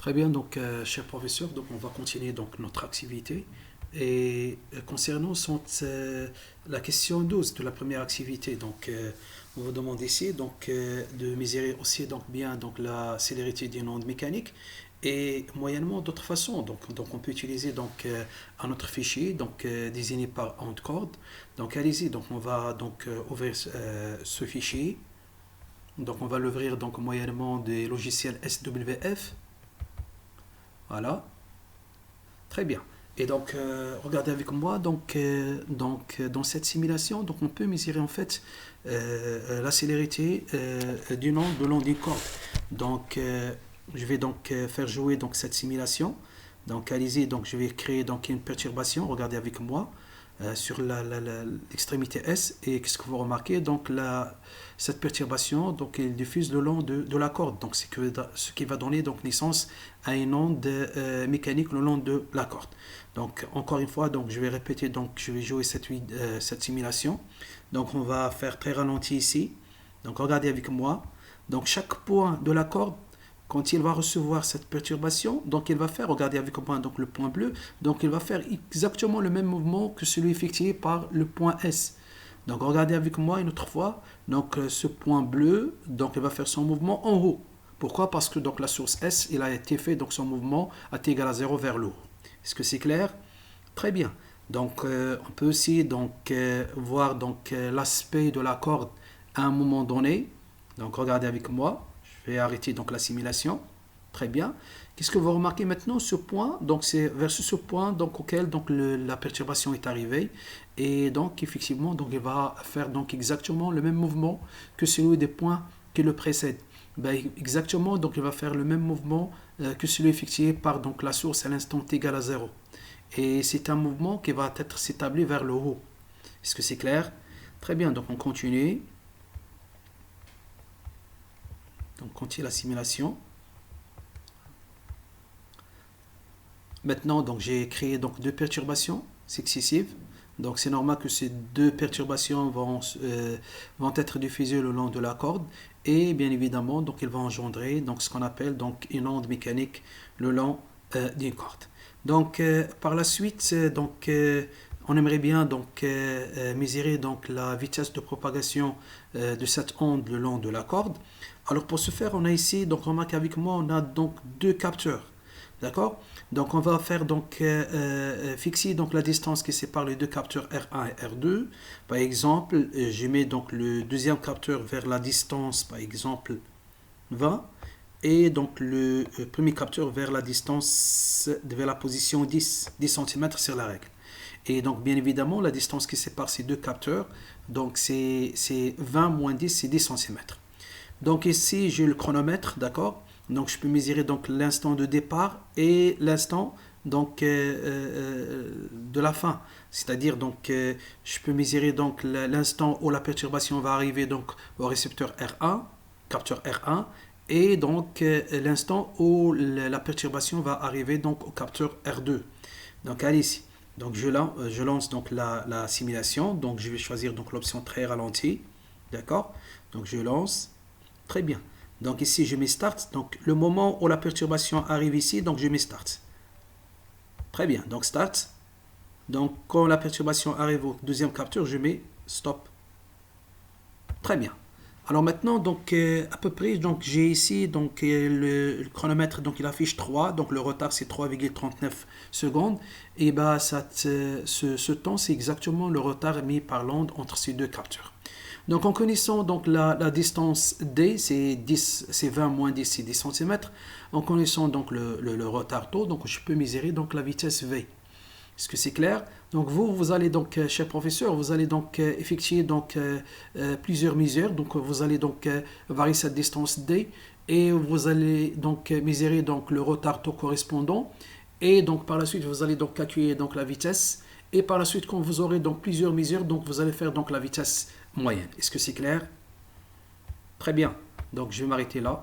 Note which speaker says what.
Speaker 1: Très bien, donc, cher professeur, donc on va continuer donc notre activité. Et concernant la question 12 de la première activité, donc on vous demande ici donc, de mesurer aussi donc, bien donc, la célérité d'une onde mécanique et moyennement d'autres façons. Donc on peut utiliser donc, un autre fichier donc, désigné par onde corde. Donc allez-y, donc on va donc, ouvrir ce fichier. Donc on va l'ouvrir donc moyennement des logiciels SWF. Voilà, très bien. Et donc, regardez avec moi, dans cette simulation, donc on peut mesurer en fait la célérité du nom de long d'une corde. Donc, je vais donc faire jouer donc, cette simulation. Donc, allez-y, donc je vais créer donc une perturbation, regardez avec moi, sur l'extrémité S. Et qu'est-ce que vous remarquez? Donc, cette perturbation, donc, elle diffuse le long de la corde. Donc, ce qui va donner donc, naissance à une onde mécanique le long de la corde. Donc, encore une fois, donc, je vais répéter, donc, je vais jouer cette simulation. Donc, on va faire très ralenti ici. Donc, regardez avec moi. Donc, chaque point de la corde, quand il va recevoir cette perturbation, donc il va faire, regardez avec moi, donc le point bleu, donc il va faire exactement le même mouvement que celui effectué par le point S. Donc, regardez avec moi une autre fois. Donc, ce point bleu, donc, il va faire son mouvement en haut. Pourquoi? Parce que donc, la source S, il a été fait, donc son mouvement à t égale à 0 vers le haut. Est-ce que c'est clair? Très bien. Donc, on peut aussi donc, voir donc, l'aspect de la corde à un moment donné. Donc, regardez avec moi. Je vais arrêter donc, la simulation. Très bien. Qu'est-ce que vous remarquez maintenant? Ce point, donc c'est versus ce point donc, auquel donc, la perturbation est arrivée. Et donc, effectivement, donc, il va faire donc, exactement le même mouvement que celui des points qui le précèdent. Ben, exactement, donc il va faire le même mouvement que celui effectué par donc, la source à l'instant t égale à 0. Et c'est un mouvement qui va être s'établir vers le haut. Est-ce que c'est clair? Très bien, donc on continue. Donc on continue la simulation. Maintenant, donc j'ai créé donc deux perturbations successives. Donc c'est normal que ces deux perturbations vont être diffusées le long de la corde et bien évidemment donc ils vont engendrer donc ce qu'on appelle donc une onde mécanique le long d'une corde. Donc par la suite donc on aimerait bien donc mesurer donc la vitesse de propagation de cette onde le long de la corde. Alors pour ce faire on a ici donc remarque avec moi on a donc deux capteurs. D'accord? Donc on va faire donc fixer donc la distance qui sépare les deux capteurs R1 et R2. Par exemple, je mets donc le deuxième capteur vers la distance par exemple 20 et donc le premier capteur vers la distance vers la position 10 cm sur la règle. Et donc bien évidemment la distance qui sépare ces deux capteurs donc c'est 20 moins 10 c'est 10 cm. Donc ici j'ai le chronomètre, d'accord? Donc je peux mesurer donc l'instant de départ et l'instant donc de la fin. C'est-à-dire donc je peux mesurer donc l'instant où la perturbation va arriver donc au récepteur R1, capteur R1, et donc l'instant où la perturbation va arriver donc au capteur R2. Donc allez ici. Donc je lance donc la simulation. Donc je vais choisir donc l'option très ralentie, d'accord? Donc je lance. Très bien. Donc ici, je mets Start. Donc le moment où la perturbation arrive ici, donc je mets Start. Très bien. Donc Start. Donc quand la perturbation arrive au deuxième capteur, je mets Stop. Très bien. Alors maintenant, donc à peu près, donc j'ai ici donc le chronomètre, donc il affiche 3, donc le retard c'est 3,39 secondes. Et bah ce temps c'est exactement le retard mis par l'onde entre ces deux capteurs. Donc en connaissant donc la distance D, c'est 20 moins 10, c'est 10 cm. En connaissant donc le retard taux, donc je peux mesurer donc la vitesse V. Est-ce que c'est clair? Donc vous allez donc, cher professeur, vous allez donc effectuer donc plusieurs mesures. Donc vous allez donc varier cette distance D et vous allez donc mesurer donc le retard taux correspondant. Et donc par la suite, vous allez donc calculer donc la vitesse. Et par la suite, quand vous aurez donc plusieurs mesures, donc vous allez faire donc la vitesse moyenne. Est-ce que c'est clair? Très bien. Donc je vais m'arrêter là.